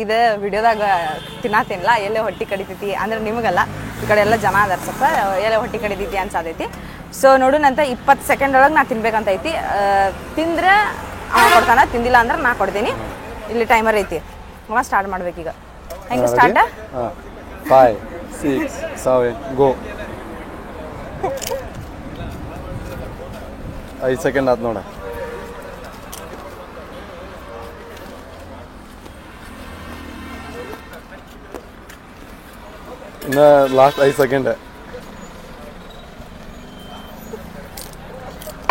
ಇದು ವಿಡಿಯೋದಾಗ ತಿನ್ನತ್ತೇನಿಲ್ಲ ಎಲ್ಲೇ ಹೊಟ್ಟೆ ಕಡಿತೈತಿ ಅಂದ್ರೆ ನಿಮಗಲ್ಲ ಈ ಕಡೆ ಎಲ್ಲ ಜನ ಅದಾರ ಸ್ವಲ್ಪ ಎಲ್ಲೇ ಹೊಟ್ಟೆ ಕಡಿತೈತಿ ಅನ್ಸಾದೈತಿ ಸೊ ನೋಡೋಣಂತ 20 ಸೆಕೆಂಡ್ ಒಳಗೆ ನಾ ತಿನ್ಬೇಕಂತ ಐತಿ ತಿಂದ್ರೆ ಅವ ಕೊಡ್ತಾನ ತಿಂದಿಲ್ಲ ಅಂದ್ರೆ ನಾ ಕೊಡ್ತೀನಿ ಇಲ್ಲಿ ಟೈಮರ್ ಐತಿ ಅವ ಸ್ಟಾರ್ಟ್ ಮಾಡ್ಬೇಕೀಗ ಹೆಂಗೆ ಸ್ಟಾರ್ಟ್ 5 6 7 ಗೋ 5 ಸೆಕೆಂಡ್ ಆಯ್ತು ನೋಡ ಇನ್ನು ಲಾಸ್ಟ್ 5 ಸೆಕೆಂಡ್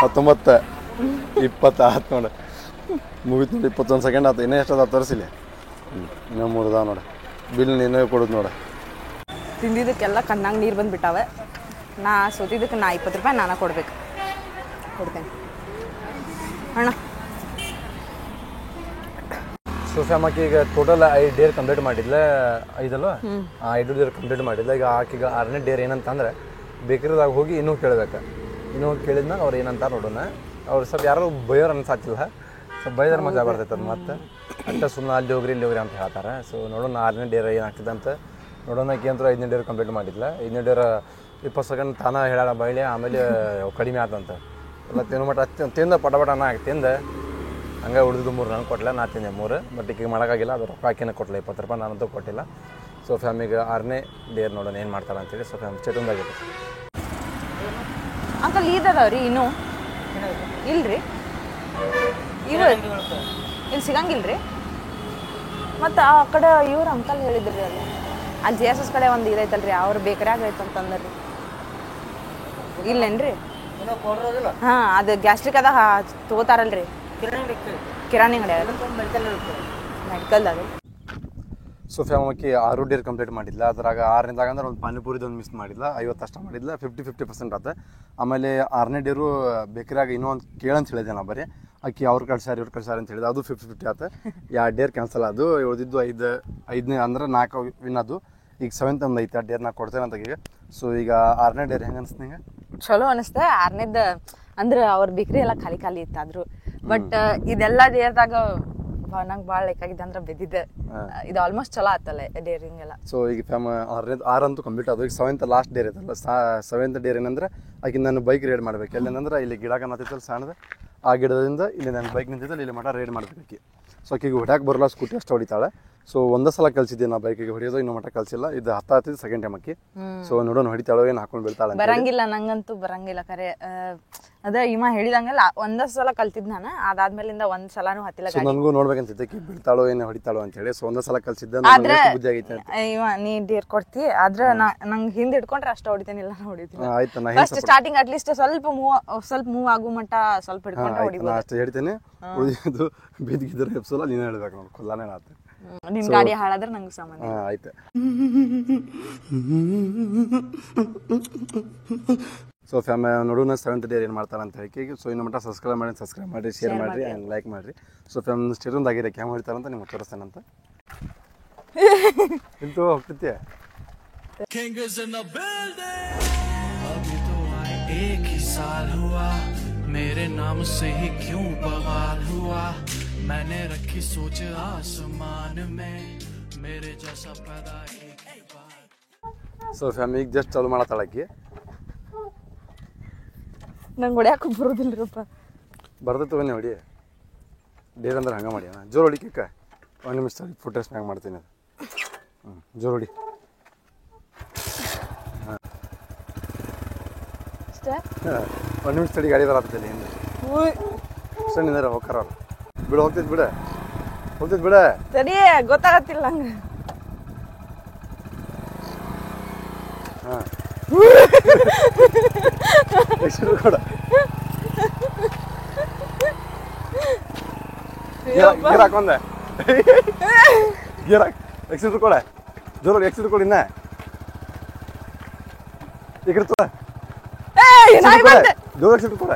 19 20 ಆಯ್ತು ನೋಡ ಮುಗಿತು ನೋಡಿ 21 ಸೆಕೆಂಡ್ ಆಯ್ತು ಇನ್ನೂ ಎಷ್ಟದ ತೋರಿಸಿಲ್ಲ ಇನ್ನೂ 3 ಅದಾವ ನೋಡ ಬಿಲ್ ನೀನೇ ಕೊಡೋದು ನೋಡ ತಿಂದಿದ್ದಕ್ಕೆಲ್ಲ ಕಣ್ಣಾಗ ನೀರು ಬಂದುಬಿಟ್ಟಾವೆ ನಾ ಸೋತಿದ್ದಕ್ಕೆ ನಾ 20 ರೂಪಾಯಿ ನಾನು ಕೊಡ್ಬೇಕು. ಕೊಡ್ತೇನೆ ಅಣ್ಣ. ಸೊ ಫ್ಯಾಮ್ ಆಕಿ ಈಗ ಟೋಟಲ್ 5 ಡೇರ್ ಕಂಪ್ಲೀಟ್ ಮಾಡಿದ್ಲ, 5 5 ಡೇರ್ ಕಂಪ್ಲೀಟ್ ಮಾಡಿದ್ಲ. ಈಗ ಆಕಿಗ 6ನೇ ಡೇರ್ ಏನಂತಂದ್ರೆ ಬೇಕರಿದಾಗ ಹೋಗಿ ಇನ್ನೂ ಕೇಳ್ಬೇಕು. ಇನ್ನೂ ಕೇಳಿದ್ಮೇಲೆ ಅವ್ರು ಏನಂತ ನೋಡೋಣ. ಅವ್ರು ಸ್ವಲ್ಪ ಯಾರು ಬೈಯೋರು ಅನ್ಸಾತಿಲ್ಲ, ಸ್ವಲ್ಪ ಬೈದ್ರೆ ಮಜಾ ಬರ್ತೈತೆ ಅದು. ಮತ್ತು ಅಷ್ಟ ಸುಮ್ಮನೆ ಅಲ್ಲಿ ಹೋಗ್ರಿ ಇಲ್ಲಿ ಹೋಗ್ರಿ ಅಂತ ಹೇಳ್ತಾರೆ. ಸೊ ನೋಡೋಣ 6ನೇ ಡೇರ್ ಏನಾಗ್ತದೆ ಅಂತ ನೋಡೋಣ. ಆಕಿ ಅಂತೂ 5ನೇ ಡೇರ್ ಕಂಪ್ಲೀಟ್ ಮಾಡಿದ್ಲ. 5ನೇ ಡೇರ್ 20 ಸೆಕೆಂಡ್ ತಾನ ಹೇಳ ಬೈಲಿ, ಆಮೇಲೆ ಕಡಿಮೆ ಆತಂತ ಎಲ್ಲ ತಿನ್ನೋ ಮಟ್ಟ ತಿಂದ ಪಟ ಅನ್ನ ತಿಂದು ಹಂಗೆ ಉಳಿದು 3 ನಾನು ಕೊಟ್ಟಲ, ನಾ ತಿಂದೆ 3. ಬಟ್ ಈಗ ಮಾಡೋಕ್ಕಾಗಿಲ್ಲ, ಅದು ರೊಕ್ಕ ಹಾಕಿನ ಕೊಟ್ಟಲ 20 ರೂಪಾಯಿ, ನಾನಂತೂ ಕೊಟ್ಟಿಲ್ಲ. ಸೊ ಫ್ಯಾಮಿಗೆ 6ನೇ ಡೇರ್ ನೋಡೋಣ ಏನು ಮಾಡ್ತಾರೆ ಅಂತೇಳಿ. ಸೊ ಫ್ಯಾಮ್ ಚಟುಂದಾಗಿತ್ತು ಅಂಕಲ್ ಈದದವ್ರಿ ಇನ್ನೂ ಇಲ್ರಿ, ಇವು ಇಲ್ಲಿ ಸಿಗಂಗಿಲ್ರಿ. ಮತ್ತು ಆ ಕಡೆ ಇವ್ರು ಅಂಕಲ್ ಹೇಳಿದ್ರಿ ಅಲ್ಲಿ JSS ಕಡೆ ಒಂದು ಇದೈತಲ್ರಿ, ಅವ್ರು ಬೇಕರಿಯಾಗ ಐತಂತಂದ್ರಿ. ಇಲ್ಲೇನ್ರಿ? ಹಾಂ, ಅದು ಗ್ಯಾಸ್ಟ್ರಿಕ್ ಅದ ತಗೋತಾರಲ್ರಿ ಕಿರಾಣಿ ಅಂಗಡಿ ಮೆಡಿಕಲ್ದಾಗ. ಸೊ ಫ್ಯಾಮ್ ಆಕಿ 6 ಡೇರ್ ಕಂಪ್ಲೀಟ್ ಮಾಡಿದ್ಲ. ಅದ್ರಾಗ 6ನೇದಾಗ ಅಂದ್ರೆ ಒಂದು ಪಾನಿಪುರಿದು ಒಂದು ಮಿಸ್ ಮಾಡಿಲ್ಲ, 50 ಅಷ್ಟ ಮಾಡಿದ್ಲ. 50% ಆತ. ಆಮೇಲೆ 6ನೇ ಡೇರು ಬೇಕರಿಯಾಗ ಇನ್ನೂ ಒಂದು ಕೇಳಂತ ಹೇಳಿದೆ ನಾ ಬರೀ. ಆಕಿ ಅವ್ರು ಕಳ್ಸಾರಿ ಇವ್ರು ಕಳ್ಸಾರಿ ಅಂತ ಹೇಳಿದ, ಅದು 50-50 ಆತ. 2 ಡೇರ್ ಕ್ಯಾನ್ಸಲ್ ಅದು. ಉಳಿದಿದ್ದು 5ನೇ ಅಂದ್ರೆ 4 ವಿನ್ ಅದು. ಈಗ 7th ಒಂದು ಐತೆ, 2 ಡೇರ್ ನಾ ಕೊಡ್ತೇನೆ ಅಂತ ಈಗ. ಸೊ ಈಗ 6ನೇ ಡೇರ್ ಹೆಂಗೆ ಅನಿಸ್ತು ನಿಂಗೆ? ಚಲೋ ಅನಿಸ್ತೆ. 6ನೇದ ಅಂದ್ರೆ ಅವ್ರ ಬೇಕ್ರಿ ಎಲ್ಲ ಖಾಲಿ ಖಾಲಿ ಇತ್ತಾದ್ರು. ಬಟ್ ಇದೆಲ್ಲ ಡೇರ್ದಾಗ ನಂಗೆ ಭಾಳ ಬೇಕಾಗಿದ್ದೆ ಅಂದ್ರೆ ಬೆದ್ದಿದ್ದೆ. ಇದು ಆಲ್ಮೋಸ್ಟ್ ಚಲೋ ಆತಲ್ಲ ಡೇರಿಂಗ್ ಎಲ್ಲ. ಸೊ ಈಗ ಫ್ಯಾಮ್ 6 ಅಂತೂ ಕಂಪ್ಲೀಟ್ ಅದು. ಈಗ 7th ಲಾಸ್ಟ್ ಡೇರ್ ಐತಲ್ಲ, 7th ಡೇರ್ ಏನಂದ್ರೆ ಆಕಿ ನಾನು ಬೈಕ್ ರೈಡ್ ಮಾಡ್ಬೇಕು. ಎಲ್ಲೇನಂದ್ರೆ ಇಲ್ಲಿ ಗಿಡ ಕಾಣತ್ತಿತ್ತಲ್ಲ ಸಣ್ಣದು, ಆ ಗಿಡದಿಂದ ಇಲ್ಲಿ ನನ್ನ ಬೈಕ್ ನಿಂತಿದ್ದಲ್ಲ ಇಲ್ಲಿ ಮಠ ರೈಡ್ ಮಾಡ್ಬೇಕು ಆಕಿ. ಸೊ ಆಕಿಗೆ ಹೊಡ್ಯಾಕೆ ಬರಲ್ಲ, ಸ್ಕೂಟಿ ಅಷ್ಟು ಹೊಡಿತಾಳೆ. ಸೊ ಒಂದೇ ಸಲ ಕಲ್ಸಿದ್ದೆ ನಾ ಬೈಕಿಗೆ ಹೊಡಿಯೋದು, ಇನ್ನೂ ಮಠ ಕಲ್ಸಿಲ್ಲ. ಇದು ಹತ್ತಿದ್ದು ಸೆಕೆಂಡ್ ಟೈಮ್ ಆಕಿ. ಸೊ ನೋಡೋಣ ಹೊಡಿತಾಳೋ ಏನು ಹಾಕೊಂಡು ಬೀಳ್ತಾಳೆ. ಬರಂಗಿಲ್ಲ, ನಂಗಂತೂ ಬರಂಗಿಲ್ಲ ಖರೆ. ಅದೇ ಇವ ಹೇಳಿದಂಗಲ್ಲ ಒಂದೇ ಸಲ ಕಲ್ತಿದ್ ನಾನು, ಅದಾದ್ಮೇಲಿಂದ ಒಂದ್ ಸಲಾನು ಹತ್ತಿಲ್ಲ. ಸೊ ನನಗೂ ನೋಡ್ಬೇಕಂತಿದ್ದೆ ಆಕಿ ಬೀಳ್ತಾಳೋ ಏನು ಹೊಡಿತಾಳೋ ಅಂತ ಹೇಳಿ. ಸೊ ಒಂದೇ ಸಲ ಕಲ್ಸಿದ್ದೆ, ಬುದ್ಧಿ ಆಗೈತೆ. ಇವ ನೀ ಡೇರ್ ಕೊಡ್ತಿ ಆದ್ರೆ ನಂಗೆ ಹಿಂದೆ ಹಿಡ್ಕೊಂಡ್ರೆ ಅಷ್ಟು ಹೊಡಿತೇನಿಲ್ಲ, ಹೊಡಿತೀನಿ. ಆಯ್ತು, ನಾ ಫಸ್ಟ್ ಸ್ಟಾರ್ಟಿಂಗ್ ಅಟ್ಲೀಸ್ಟ್ ಸ್ವಲ್ಪ ಮೂವ್ ಆಗೋ ಮಟ್ಟ ಸ್ವಲ್ಪ ಹಿಡ್ಕೊಂಡ್ರೆ ಹೊಡಿಬೋದು. ಅಷ್ಟು ಹೇಳ್ತೇನೆ. ಉಳಿದು ಬಿದ್ದಿದ್ರೆ ಎಪ್ಸಲ್ಲ, ನೀನು ಹೇಳ್ಬೇಕು ನೋಡಿ, ಕೊಲ್ಲಾನೇ ಆತ. ನಿನ್ ಗಾಡಿ ಹಾಳಾದ್ರೆ ನಂಗೆ ಸಾಮಾನ್ಯ. ಆಯ್ತು. ಸೊ ಫ್ಯಾಮ್ ನೋಡೋಣ 7th ಡೇರ್ ಏನು ಮಾಡ್ತಾರೆ ಅಂತ ಹೇಳಿ. ಸೊ ಇನ್ನು ಮಟ್ಟ ಸಬ್ಸ್ಕ್ರೈಬ್ ಮಾಡಿ ಶೇರ್ ಮಾಡಿರಿ ಆ್ಯಂಡ್ ಲೈಕ್ ಮಾಡಿರಿ. ಸೊ ಫ್ಯಾಮ್ ಸ್ಟೇರೊಂದಾಗಿದೆ ಕ್ಯಾಮ್ ಹೊಡಿತಾರೆ ಅಂತ ನಿಮ್ಗೆ ತೋರಿಸ್ತೇನಂತ. ಇಂತೂ ಹೋಗ್ತಿದ್ದೆ. एक ही साल हुआ मेरे नाम से ही क्यों बवाल हुआ मैंने रखी सोच आसमान में मेरे जैसा पैदा एक ही बार. ಸೊ ಫ್ಯಾಮ್ ಈಗ ಜಸ್ಟ್ ಚಾಲು ಮಾಡತ್ತಾಳಕ್ಕಿ. ನಂಗೆ ಹೊಡ್ಯಾಕ ಬರೋದಿಲ್ರಪ್ಪ. ಬರ್ತೈತೆ ಬನ್ನಿ ಹೊಡಿ. ಡೇರ್ ಅಂದ್ರೆ ಹಂಗೆ ಮಾಡಿ ಅಣ್ಣ, ಜೋರು ಹೊಡಿ ಕೇಕ. 1 ನಿಮಿಷ ಫುಟೇಜ್ ಮ್ಯಾಗ ಮಾಡ್ತೀನಿ ಅದು. ಜೋರು ಹೊಡಿ. ಅಷ್ಟೇ 1 ನಿಮಿಷ ತಡಿ, ಗಾಡಿ ಬರತ್ತಲ್ಲಿ ಹಿಂದೆ. ಅಷ್ಟೇ ನಿಂದಾರ ಹೋಗ್ತಾರ ಅವ್ರು. ಬಿಡು, ಹೋಗ್ತೈತೆ ಬಿಡ. ಸರಿ, ಗೊತ್ತಾಗತ್ತಿಲ್ಲ ನಂಗೆ. ಹಾಂ ಕೊಡ. ಗೀರ್ ಹಾಕೊಂಡೆ. ಗೀರ್ ಎಕ್ಸಿಟ್ರ್ ಕೊಡ. ಜೋರು ಎಕ್ಸಿಟ್ರ್ ಕೊಡಿ. ಇನ್ನ ಈ ಕಡೆ ತೋರ. ಜೋರು ಎಕ್ಸಿಟ್ರ್ ಕೊಡ.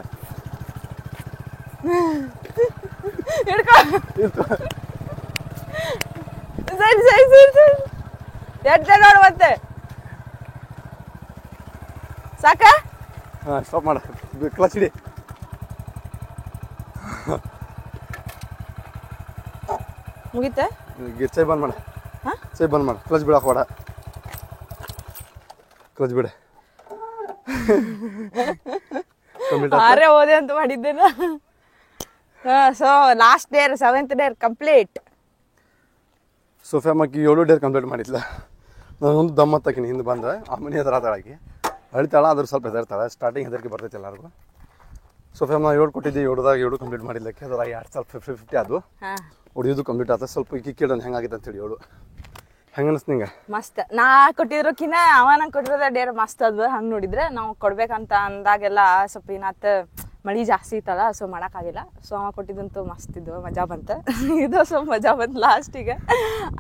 ನೋಡು ಮತ್ತೆ ಸಾಕ. ಹಾಂ, ಸ್ಟಾಪ್ ಮಾಡ. ಕ್ಲಚ್ ಹಿಡಿ. ಮುಗೀತ. ಚೈ ಬಂದ್ ಮಾಡ. ಚೈ ಬಂದ್ ಮಾಡ. ಕ್ಲಚ್ ಬಿಡಕ್ಕೆ ಬೇಡ. ಕ್ಲಚ್ ಬಿಡ. ಆರೇ ಹೋದೆ ಅಂತ ಮಾಡಿದ್ದೇನ. So last dare 7th dare complete. So fam ಆಕಿ 7 ಡೇರ್ ಕಂಪ್ಲೀಟ್ ಮಾಡಿದ್ಲ. ನಾನು ಒಂದು ದಮ್ ಹತ್ತಾಕಿನಿ ಹಿಂದೆ ಬಂದ. ಆಮೇಲೆ ಹೆದರಾತಾಳಾಕಿ ಅಳಿತಾಳ. ಅದ್ರ ಸ್ವಲ್ಪ ಹೆದರ್ತಾಳೆ. ಸ್ಟಾರ್ಟಿಂಗ್ ಹೆದರಿಕೆ ಬರ್ತೈತೆ ಎಲ್ಲರಿಗೂ. ಸೊ ಫ್ಯಾಮ್ ನಾವು 7 ಕೊಟ್ಟಿದ್ದೆ, 7ದಾಗ ಕಂಪ್ಲೀಟ್ ಮಾಡಿದ್ಲಕ್ಕೆ. ಅದ್ರಾಗ 2 ಸ್ವಲ್ಪ 50-50 ಅದು ಹೊಡಿಯೋದು ಕಂಪ್ಲೀಟ್ ಆತ. ಸ್ವಲ್ಪ ಈಕಿ ಕೇಳೋಣ ಹೆಂಗಾಗಿತ್ತು ಅಂತೇಳಿ. 7 ಹೆಂಗೆ ಅನಿಸ್ತು ನಿಂಗೆ? ಮಸ್ತ್. ನಾ ಕೊಟ್ಟಿದ್ರಕಿನ್ನ ಅವ ನಂಗೆ ಕೊಟ್ಟಿರೋದ ಡೇರ್ ಮಸ್ತ್ ಅದು. ಹಂಗೆ ನೋಡಿದ್ರೆ ನಾವು ಕೊಡ್ಬೇಕಂತ ಅಂದಾಗೆಲ್ಲ ಸ್ವಲ್ಪ ಏನಾತ ಮಳೆ ಜಾಸ್ತಿ ಇತ್ತಲ್ಲ, ಸೊ ಮಾಡೋಕ್ಕಾಗಿಲ್ಲ. ಸೊ ಅವ ಕೊಟ್ಟಿದ್ದಂತೂ ಮಸ್ತ್ ಇದ್ದು, ಮಜಾ ಬಂತು. ಇದು ಸ್ವಲ್ಪ ಮಜಾ ಬಂತು ಲಾಸ್ಟಿಗೆ.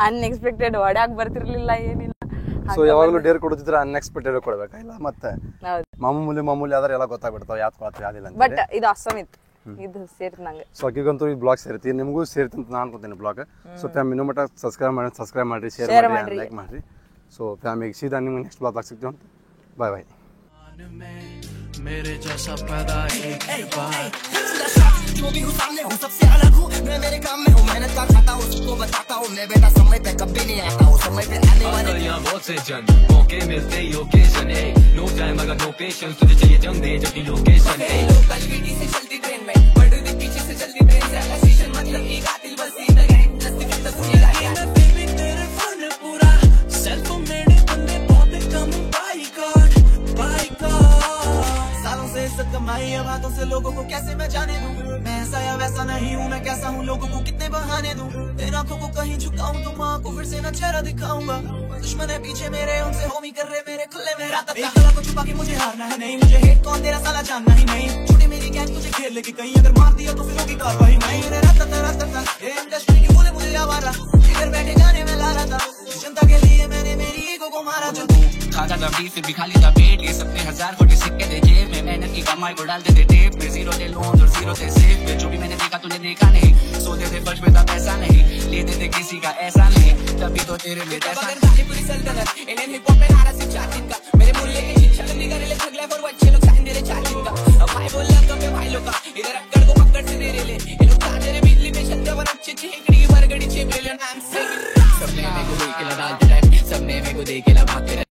ಅನ್ಎಕ್ಸ್ಪೆಕ್ಟೆಡ್ ಹೊಡ್ಯಾಕೆ ಬರ್ತಿರ್ಲಿಲ್ಲ, ಏನಿಲ್ಲ. ಸೊ ಯಾವಾಗಲೂ ಡೇರ್ ಕೊಡೋದಿದ್ರೆ ಅನ್ಎಕ್ಸ್ಪೆಕ್ಟೆಡ್ ಕೊಡ್ಬೇಕಾಗಿಲ್ಲ ಮತ್ತೆ. ಹೌದು. ಮಾಮೂಲಿ ಆದ್ರೆ ಎಲ್ಲ ಗೊತ್ತಾಗ್ಬಿಡ್ತಾವೆ ಯಾವ್ದು ಕೊಳತು ಯಾವ್ದಿಲ್ಲ ಅಂತ. ಬಟ್ ಇದು ಅಸ್ಸಾಮ್ ಇತ್ತು, ಇದು ಸೇರಿತು ನಂಗೆ. ಸೊ ಅಕ್ಕಿಗಂತೂ ಈ ಬ್ಲಾಗ್ ಸೇರ್ತಿ, ನಿಮಗೂ ಸೇರ್ತಿ ಅಂತ ನಾನು ಅನ್ಕೊತೀನಿ ಬ್ಲಾಗ್. ಸೊ ಫ್ಯಾಮ್ ಇನ್ನೂ ಮಟ್ಟ ಸಬ್ಸ್ಕ್ರೈಬ್ ಮಾಡಿ ಶೇರ್ ಮಾಡಿ ಲೈಕ್ ಮಾಡಿರಿ. ಸೊ ಫ್ಯಾಮಿಗೆ ಸೀದಾ ನಿಮ್ಗೆ ನೆಕ್ಸ್ಟ್ ಬ್ಲಾಗ್ ಸಿಗ್ತೀವಿ ಅಂತ. ಬಾಯ್ ಬಾಯ್. मेरे जैसा पैदा एक बार जो भी हूँ सामने हूँ सबसे अलग हूँ मैं मेरे काम में हूँ मेहनत का खाता हूँ सबको बताता हूँ मैं बेटा समय पे कभी नहीं आता हूँ समय पे आने वाले बहुत से जन मौके मिलते लोकेशन है नो टाइम अगर नो पेशेंस तुझे चाहिए जम दे जब लोकेशन है लोकल वीडी से चलती ट्रेन में बढ़ रही पीछे से चलती ट्रेन से स्टेशन मतलब की कातिल बस इधर है जस्ट तस्वीर आई है बेबी तेरे फन पूरा सेल्फ मेड बंदे बहुत कम बाइक सालों से इज्जत कमाई है बातों से लोगों को कैसे मैं जाने दूं मैं ऐसा या वैसा नहीं हूँ मैं कैसा हूँ लोगों को कितने बहाने दूं तेरे आंखों को कहीं झुकाऊं तो माँ को फिर से न चेहरा दिखाऊंगा दुश्मन है पीछे मेरे उनसे होमी कर रहे मेरे खुले मेरा एक कला को छुपा के मुझे हारना है नहीं मुझे हेट कौन तेरा साला जानना ही नहीं छोटी मेरी गैंग तुझे खेल लेगी कहीं अगर मार दिया तो फिर होगी कार्रवाई नहीं रे राता ये इंडस्ट्री की बोले मुझे आवारा इधर बैठे जाने में ला रहा था जनता के लिए मैंने मेरी ईगो को मारा जो खाता था बीस फिर भी खाली था पेट ये सबने 1000 खोटे सिक्के दे जेब में मेहनत की कमाई को डाल देते टेप में जीरो थे लोन और जीरो थे सेफ में जो भी मैंने देखा तूने देखा नहीं सोते थे फर्श पे था पैसा नहीं लेते थे किसी का ऐसा नहीं तभी तो तेरे में पैसा पूरी सल्तनत इंडियन हिप हॉप में नारा सिर्फ 4 दिन का मेरे मूल्य के शिक्षा करने का रिले छगले पर वो अच्छे लोग साइन दे रहे 4 दिन का अब भाई बोल रहा तो भाई लोग का इधर अक्कड़ को पकड़ से दे रहे ले